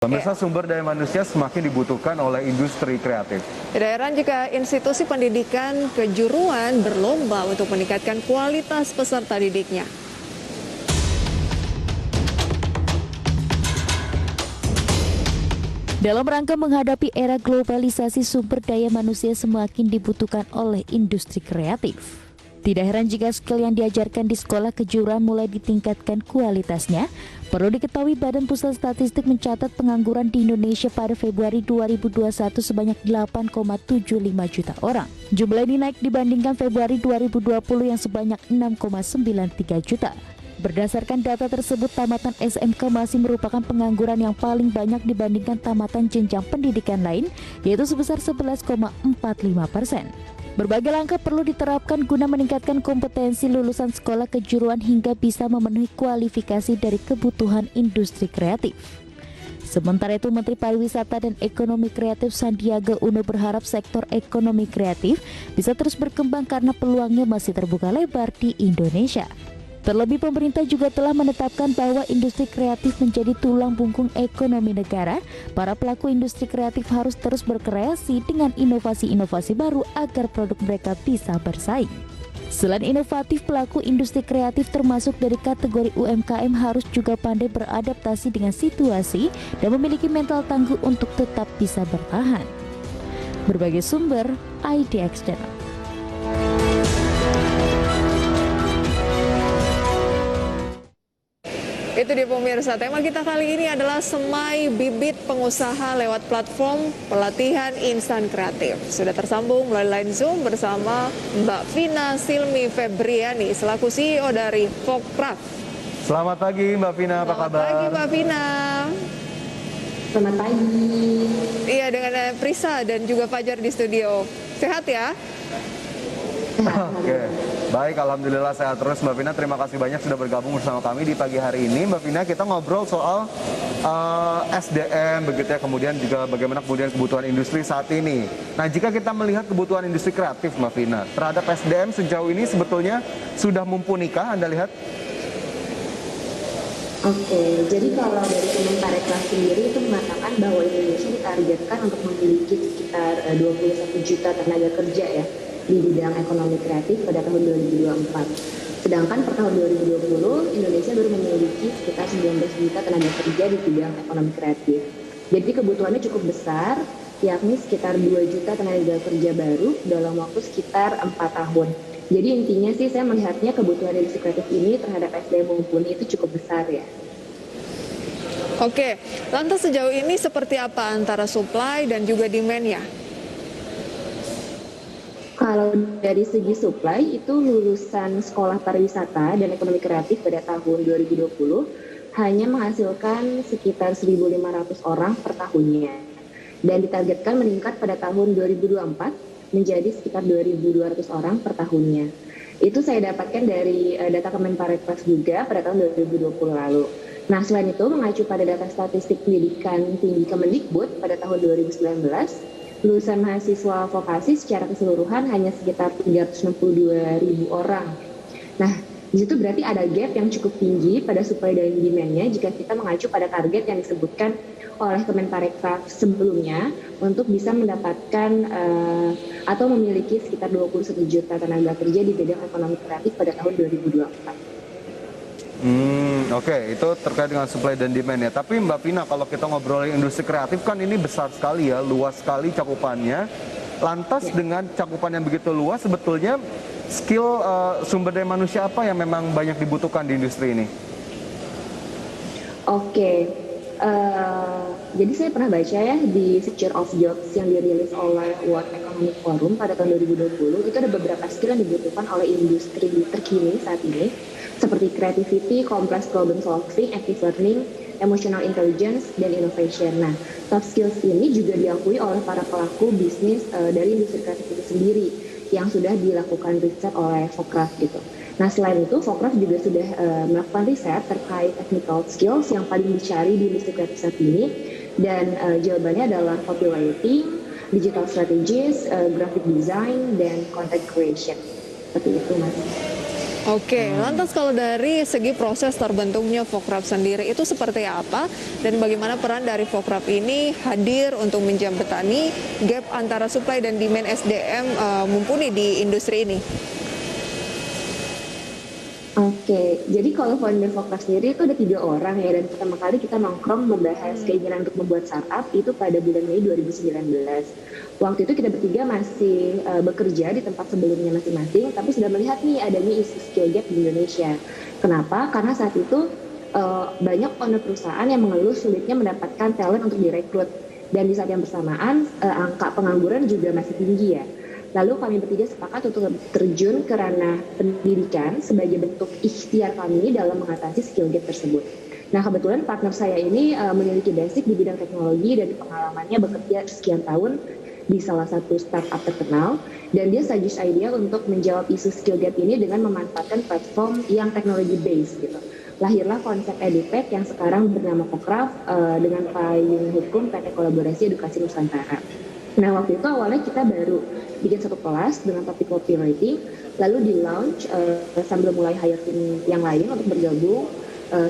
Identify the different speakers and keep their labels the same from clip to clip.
Speaker 1: Pemirsa, sumber daya manusia semakin dibutuhkan oleh industri kreatif.
Speaker 2: Tidak heran jika institusi pendidikan kejuruan berlomba untuk meningkatkan kualitas peserta didiknya.
Speaker 3: Dalam rangka menghadapi era globalisasi, sumber daya manusia semakin dibutuhkan oleh industri kreatif. Tidak heran jika skill yang diajarkan di sekolah kejuruan mulai ditingkatkan kualitasnya. Perlu diketahui, Badan Pusat Statistik mencatat pengangguran di Indonesia pada Februari 2021 sebanyak 8,75 juta orang. Jumlah ini naik dibandingkan Februari 2020 yang sebanyak 6,93 juta. Berdasarkan data tersebut, tamatan SMK masih merupakan pengangguran yang paling banyak dibandingkan tamatan jenjang pendidikan lain, yaitu sebesar 11,45%. Berbagai langkah perlu diterapkan guna meningkatkan kompetensi lulusan sekolah kejuruan hingga bisa memenuhi kualifikasi dari kebutuhan industri kreatif. Sementara itu, Menteri Pariwisata dan Ekonomi Kreatif Sandiaga Uno berharap sektor ekonomi kreatif bisa terus berkembang karena peluangnya masih terbuka lebar di Indonesia. Terlebih, pemerintah juga telah menetapkan bahwa industri kreatif menjadi tulang punggung ekonomi negara. Para pelaku industri kreatif harus terus berkreasi dengan inovasi-inovasi baru agar produk mereka bisa bersaing. Selain inovatif, pelaku industri kreatif termasuk dari kategori UMKM harus juga pandai beradaptasi dengan situasi dan memiliki mental tangguh untuk tetap bisa bertahan. Berbagai sumber, IDX Channel.
Speaker 2: Itu dia pemirsa, tema kita kali ini adalah semai bibit pengusaha lewat platform pelatihan instan kreatif. Sudah tersambung melalui line Zoom bersama Mbak Vina Silmi Febriani selaku CEO dari Fokraft.
Speaker 1: Selamat pagi Mbak Vina, apa kabar?
Speaker 2: Selamat pagi Mbak Vina.
Speaker 4: Selamat pagi.
Speaker 2: Iya, dengan Prisa dan juga Fajar di studio. Sehat ya?
Speaker 1: Oke, baik, alhamdulillah sehat terus Mbak Vina. Terima kasih banyak sudah bergabung bersama kami di pagi hari ini. Mbak Vina, kita ngobrol soal SDM begitu ya, kemudian juga bagaimana kemudian kebutuhan industri saat ini. Nah, jika kita melihat kebutuhan industri kreatif Mbak Vina terhadap SDM sejauh ini sebetulnya sudah mumpunikah Anda lihat?
Speaker 4: Oke, jadi kalau dari Kemenparekraf sendiri itu mengatakan bahwa Indonesia ditargetkan untuk memiliki sekitar 21 juta tenaga kerja ya di bidang ekonomi kreatif pada tahun 2024. Sedangkan per tahun 2020, Indonesia baru memiliki sekitar 19 juta tenaga kerja di bidang ekonomi kreatif. Jadi kebutuhannya cukup besar, yakni sekitar 2 juta tenaga kerja baru dalam waktu sekitar 4 tahun. Jadi intinya sih saya melihatnya kebutuhan industri kreatif ini terhadap SDM mumpuni itu cukup besar ya.
Speaker 2: Oke, lantas sejauh ini seperti apa antara supply dan juga demand-nya?
Speaker 4: Kalau dari segi supply, itu lulusan sekolah pariwisata dan ekonomi kreatif pada tahun 2020 hanya menghasilkan sekitar 1.500 orang per tahunnya. Dan ditargetkan meningkat pada tahun 2024 menjadi sekitar 2.200 orang per tahunnya. Itu saya dapatkan dari data Kemenparekraf juga pada tahun 2020 lalu. Nah, selain itu mengacu pada data statistik pendidikan tinggi Kemendikbud pada tahun 2019, lulusan mahasiswa vokasi secara keseluruhan hanya sekitar 362.000 orang. Nah, di situ berarti ada gap yang cukup tinggi pada supply dan demand-nya jika kita mengacu pada target yang disebutkan oleh Kemenparekraf sebelumnya untuk bisa mendapatkan atau memiliki sekitar 21 juta tenaga kerja di bidang ekonomi kreatif pada tahun 2024.
Speaker 1: Oke, itu terkait dengan supply dan demand ya. Tapi Mbak Vina, kalau kita ngobrolin industri kreatif kan ini besar sekali ya, luas sekali cakupannya. Lantas dengan cakupan yang begitu luas, sebetulnya skill sumber daya manusia apa yang memang banyak dibutuhkan di industri ini?
Speaker 4: Oke, jadi saya pernah baca ya di Future of Jobs yang dirilis oleh World Economic Forum pada tahun 2020, itu ada beberapa skill yang dibutuhkan oleh industri terkini saat ini, seperti creativity, complex problem solving, active learning, emotional intelligence, dan innovation. Nah, soft skills ini juga diakui oleh para pelaku bisnis dari industri kreatif itu sendiri yang sudah dilakukan riset oleh Fokraft gitu. Nah, selain itu, Fokraft juga sudah melakukan riset terkait technical skills yang paling dicari di industri kreatif saat ini, dan jawabannya adalah copywriting, digital strategies, graphic design, dan content creation. Seperti itu, Mas.
Speaker 2: Oke, lantas kalau dari segi proses terbentuknya Fokrap sendiri itu seperti apa dan bagaimana peran dari Fokrap ini hadir untuk menjembatani gap antara supply dan demand SDM mumpuni di industri ini?
Speaker 4: Oke, jadi kalau founder Fokrap sendiri itu ada 3 orang ya, dan pertama kali kita nongkrong membahas keinginan untuk membuat startup itu pada bulan Mei 2019. Waktu itu kita bertiga masih bekerja di tempat sebelumnya masing-masing, tapi sudah melihat nih adanya isu skill gap di Indonesia. Kenapa? Karena saat itu banyak owner perusahaan yang mengeluh sulitnya mendapatkan talent untuk direkrut. Dan di saat yang bersamaan, angka pengangguran juga masih tinggi ya. Lalu kami bertiga sepakat untuk terjun ke ranah pendidikan sebagai bentuk ikhtiar kami dalam mengatasi skill gap tersebut. Nah, kebetulan partner saya ini memiliki basic di bidang teknologi dan pengalamannya bekerja sekian tahun di salah satu startup terkenal, dan dia suggest idea untuk menjawab isu skill gap ini dengan memanfaatkan platform yang teknologi based gitu. Lahirlah konsep EduTech yang sekarang bernama Fokrap dengan payung hukum PT Kolaborasi Edukasi Nusantara. Nah, waktu itu awalnya kita baru bikin satu kelas dengan topik copywriting, lalu di launch sambil mulai hire tim yang lain untuk bergabung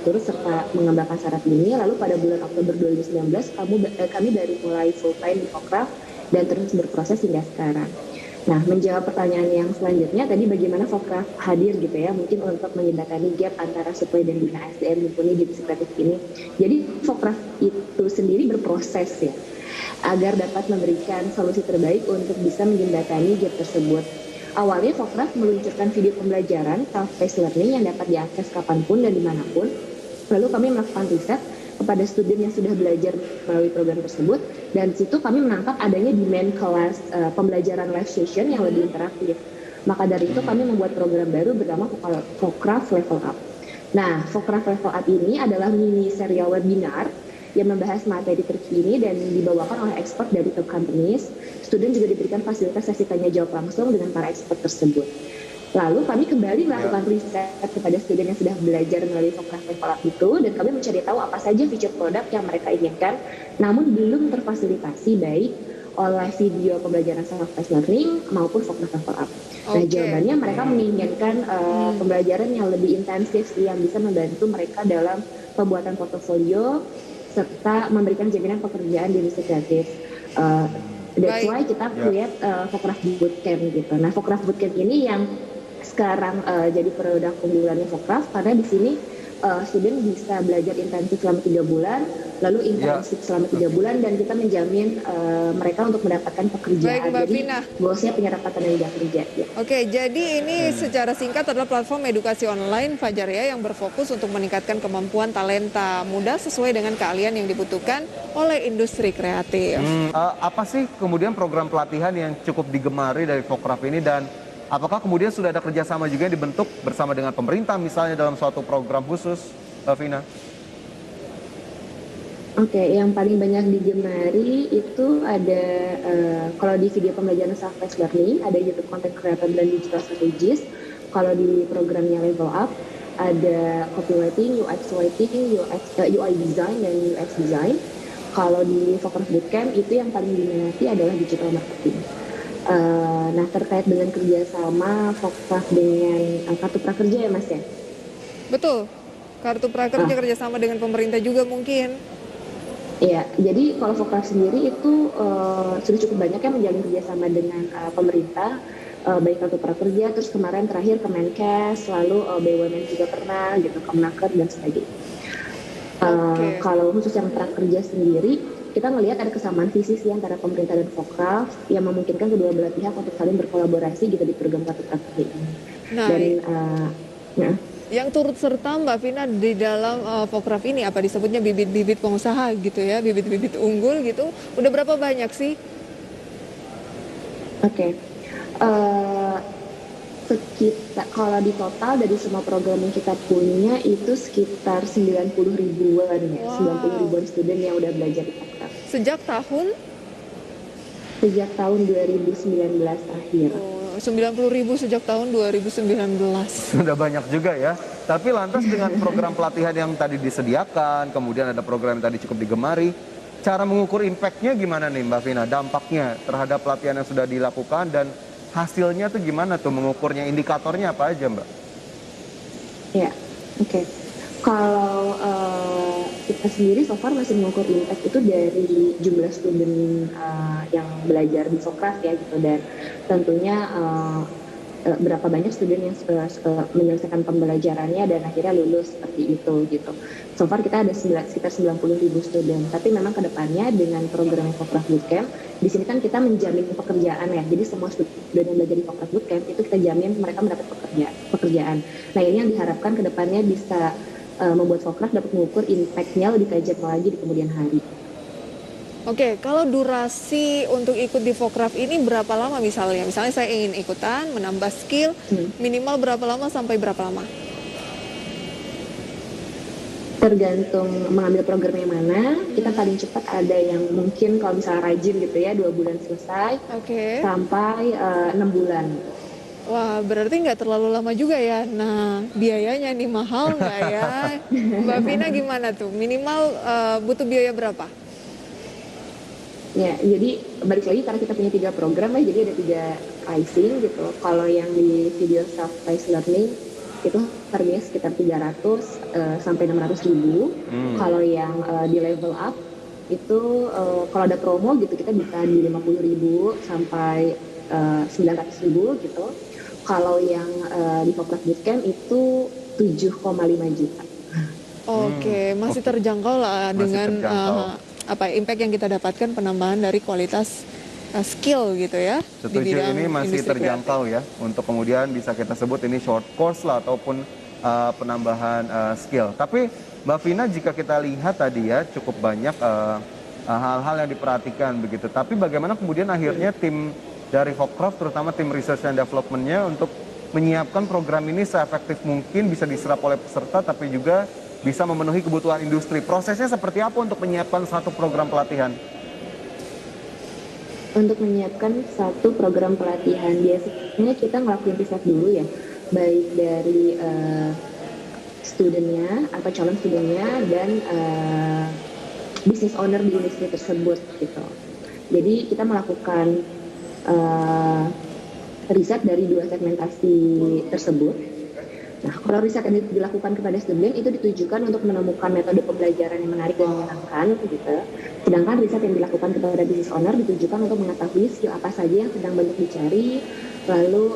Speaker 4: turut serta mengembangkan startup ini. Lalu pada bulan Oktober 2019 kami baru mulai full time di Fokrap dan terus berproses hingga sekarang. Nah, menjawab pertanyaan yang selanjutnya tadi, bagaimana Fokrap hadir gitu ya, mungkin untuk menjembatani gap antara supply dan demand SDM mumpuni di industri kreatif ini. Jadi Fokrap itu sendiri berproses ya, agar dapat memberikan solusi terbaik untuk bisa menjembatani gap tersebut. Awalnya Fokrap meluncurkan video pembelajaran self-paced learning yang dapat diakses kapanpun dan dimanapun. Lalu kami melakukan riset kepada student yang sudah belajar melalui program tersebut, dan situ kami menangkap adanya demand kelas pembelajaran live session yang lebih interaktif. Maka dari itu kami membuat program baru bernama Fokrap Level Up. Nah, Fokrap Level Up ini adalah mini serial webinar yang membahas materi terkini dan dibawakan oleh expert dari top companies. Student juga diberikan fasilitas sesi tanya jawab langsung dengan para expert tersebut. Lalu kami kembali melakukan riset kepada student yang sudah belajar melalui Fokrap Level Up itu, dan kami mencari tahu apa saja feature produk yang mereka inginkan, namun belum terfasilitasi baik oleh video pembelajaran self-paced learning maupun Fokrap Level Up. Nah, jawabannya mereka menginginkan pembelajaran yang lebih intensif yang bisa membantu mereka dalam pembuatan portofolio serta memberikan jaminan pekerjaan di industri kreatif. That's why kita create Fokrap Bootcamp gitu. Nah, Fokrap Bootcamp ini yang sekarang jadi produk unggulannya Fokrap, karena di sini student bisa belajar intensif selama 3 bulan, lalu intensif selama 3 bulan, dan kita menjamin mereka untuk mendapatkan pekerjaan.
Speaker 2: Baik, Mbak
Speaker 4: jadi
Speaker 2: Vina,
Speaker 4: goalsnya penyerapan tenaga kerja ya.
Speaker 2: Oke, jadi ini secara singkat adalah platform edukasi online Fajar ya, yang berfokus untuk meningkatkan kemampuan talenta muda sesuai dengan keahlian yang dibutuhkan oleh industri kreatif.
Speaker 1: Apa sih kemudian program pelatihan yang cukup digemari dari Fokrap ini, dan apakah kemudian sudah ada kerjasama juga yang dibentuk bersama dengan pemerintah misalnya dalam suatu program khusus, Vina?
Speaker 4: Oke, yang paling banyak digemari itu ada kalau di video pembelajaran self-paced learning ada YouTube content creator dan digital strategist. Kalau di programnya Level Up ada copywriting, UX writing, UI design dan UX design. Kalau di Fokrap Bootcamp itu yang paling diminati adalah digital marketing. Nah, terkait dengan kerjasama Fokrap dengan Kartu Prakerja ya Mas ya?
Speaker 2: Betul, Kartu Prakerja kerjasama dengan pemerintah juga mungkin.
Speaker 4: Iya, jadi kalau Fokrap sendiri itu sudah cukup banyak yang menjalin kerjasama dengan pemerintah, baik Kartu Prakerja, terus kemarin terakhir Kemenkes, lalu BUMN juga pernah gitu, Kemenaker dan sebagainya. Kalau khusus yang prakerja sendiri, kita melihat ada kesamaan visi sih antara pemerintah dan Fokrap yang memungkinkan kedua belah pihak untuk saling berkolaborasi gitu di program Kartu Prakerja ini.
Speaker 2: Nah,
Speaker 4: Dan
Speaker 2: yang turut serta Mbak Vina di dalam Fokrap ini apa disebutnya bibit-bibit pengusaha gitu ya, bibit-bibit unggul gitu, udah berapa banyak sih?
Speaker 4: Sekitar, kalau di total dari semua program yang kita punya itu sekitar 90 ribuan ya, 90 ribuan student yang udah belajar di Fokrap.
Speaker 2: Sejak tahun?
Speaker 4: Sejak tahun 2019 terakhir.
Speaker 2: 90 ribu sejak tahun 2019.
Speaker 1: Sudah banyak juga ya. Tapi lantas dengan program pelatihan yang tadi disediakan, kemudian ada program yang tadi cukup digemari, cara mengukur impact-nya gimana nih Mbak Vina? Dampaknya terhadap pelatihan yang sudah dilakukan dan hasilnya tuh gimana tuh mengukurnya, indikatornya apa aja Mbak?
Speaker 4: Ya, oke. Kalau kita sendiri so far masih mengukur impact itu dari jumlah student yang belajar di Sokraf ya gitu, dan tentunya berapa banyak student yang menyelesaikan pembelajarannya dan akhirnya lulus seperti itu gitu. So far kita ada sekitar 90.000 student, tapi memang kedepannya dengan program Sokraf Bootcamp, di sini kan kita menjamin pekerjaan ya, jadi semua student yang belajar di Sokraf Bootcamp itu kita jamin mereka mendapat pekerjaan. Nah ini yang diharapkan kedepannya bisa membuat Sokraf dapat mengukur impact-nya lebih tajam lagi di kemudian hari.
Speaker 2: Oke, kalau durasi untuk ikut di Fokraf ini berapa lama misalnya? Misalnya saya ingin ikutan, menambah skill, minimal berapa lama sampai berapa lama?
Speaker 4: Tergantung mengambil program yang mana, kita paling cepat ada yang mungkin kalau misalnya rajin gitu ya 2 bulan selesai,
Speaker 2: Oke.
Speaker 4: sampai 6 bulan.
Speaker 2: Wah, berarti nggak terlalu lama juga ya. Nah, biayanya nih mahal nggak ya? Mbak Vina gimana tuh? Minimal butuh biaya berapa?
Speaker 4: Ya, jadi balik lagi karena kita punya 3 program ya, jadi ada 3 pricing gitu. Kalau yang di video self-paced learning itu harganya sekitar 300 sampai 600 ribu. Kalau yang di level up itu kalau ada promo gitu kita bisa di 50 ribu sampai 900 ribu gitu. Kalau yang di Fokraf Bootcamp itu 7,5 juta.
Speaker 2: Oke, masih terjangkau lah
Speaker 1: Masih
Speaker 2: dengan
Speaker 1: terjangkau.
Speaker 2: impact yang kita dapatkan penambahan dari kualitas skill gitu ya di
Speaker 1: Setuju,
Speaker 2: bidang
Speaker 1: ini masih
Speaker 2: industri
Speaker 1: terjangkau ya, untuk kemudian bisa kita sebut ini short course lah ataupun penambahan skill. Tapi Mbak Vina, jika kita lihat tadi ya cukup banyak hal-hal yang diperhatikan begitu. Tapi bagaimana kemudian akhirnya tim dari Fokraf, terutama tim research and development-nya untuk menyiapkan program ini seefektif mungkin bisa diserap oleh peserta tapi juga bisa memenuhi kebutuhan industri. Prosesnya seperti apa untuk menyiapkan satu program pelatihan?
Speaker 4: Untuk menyiapkan satu program pelatihan, biasanya kita ngelakuin riset dulu ya, baik dari studentnya atau calon studentnya dan business owner di industri tersebut gitu. Jadi kita melakukan riset dari 2 segmentasi tersebut. Nah, kalau riset yang dilakukan kepada student itu ditujukan untuk menemukan metode pembelajaran yang menarik dan menyenangkan gitu. Sedangkan riset yang dilakukan kepada business owner ditujukan untuk mengetahui skill apa saja yang sedang banyak dicari, lalu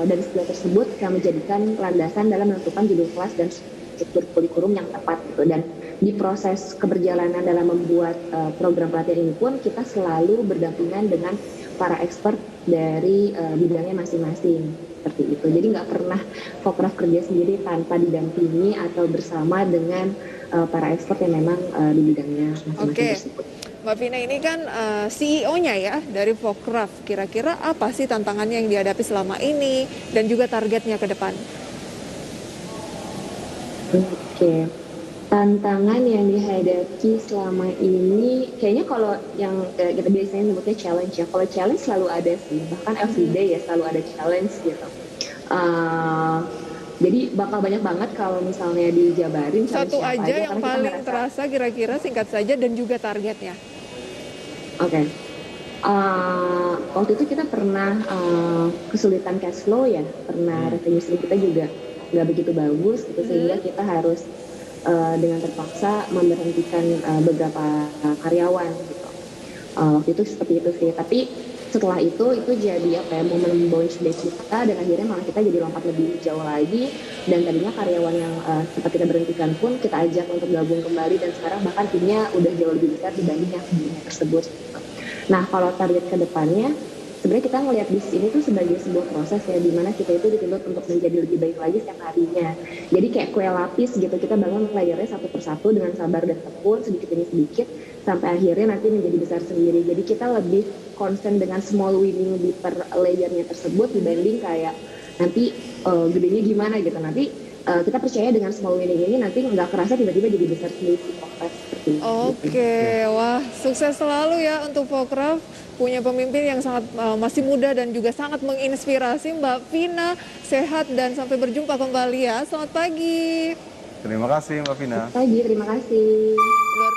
Speaker 4: dari skill tersebut kita menjadikan landasan dalam menentukan judul kelas dan struktur kurikulum yang tepat gitu. Dan di proses keberjalanan dalam membuat program pelatihan ini pun kita selalu berdampingan dengan para expert dari bidangnya masing-masing seperti itu. Jadi nggak pernah Fokraf kerja sendiri tanpa didampingi atau bersama dengan para expert yang memang di bidangnya masing-masing tersebut.
Speaker 2: Mbak Vina ini kan CEO-nya ya dari Fokraf. Kira-kira apa sih tantangannya yang dihadapi selama ini dan juga targetnya ke depan?
Speaker 4: Oke. Tantangan yang dihadapi selama ini, kayaknya kalau yang kita biasanya sebutnya challenge ya. Kalau challenge selalu ada sih, bahkan everyday ya selalu ada challenge gitu. Jadi bakal banyak banget kalau misalnya dijabarin.
Speaker 2: Satu aja yang paling terasa kira-kira singkat saja dan juga targetnya.
Speaker 4: Oke. Waktu itu kita pernah kesulitan cash flow ya, pernah revenue stream kita juga nggak begitu bagus gitu, sehingga kita harus dengan terpaksa memberhentikan beberapa karyawan gitu. Waktu itu seperti itu sih, tapi setelah itu jadi apa ya, momen bounce back kita, dan akhirnya malah kita jadi lompat lebih jauh lagi, dan tadinya karyawan yang sempat kita berhentikan pun kita ajak untuk gabung kembali, dan sekarang bahkan timnya udah jauh lebih besar dibanding yang sebelumnya tersebut. Nah, kalau target ke depannya, sebenarnya kita ngelihat bisnis ini tuh sebagai sebuah proses ya, di mana kita itu dituntut untuk menjadi lebih baik lagi setiap harinya. Jadi kayak kue lapis gitu, kita bangun layernya satu persatu dengan sabar dan tekun, sedikit demi sedikit, sampai akhirnya nanti menjadi besar sendiri. Jadi kita lebih concern dengan small winning di per layernya tersebut dibanding kayak nanti gedenya gimana gitu. Nanti kita percaya dengan small winning ini nanti nggak kerasa tiba-tiba jadi besar sendiri.
Speaker 2: Oke, wah sukses selalu ya untuk Fokraf. Punya pemimpin yang sangat masih muda dan juga sangat menginspirasi. Mbak Vina, sehat dan sampai berjumpa kembali ya. Selamat pagi.
Speaker 1: Terima kasih Mbak Vina.
Speaker 4: Selamat pagi, terima kasih.
Speaker 2: Luar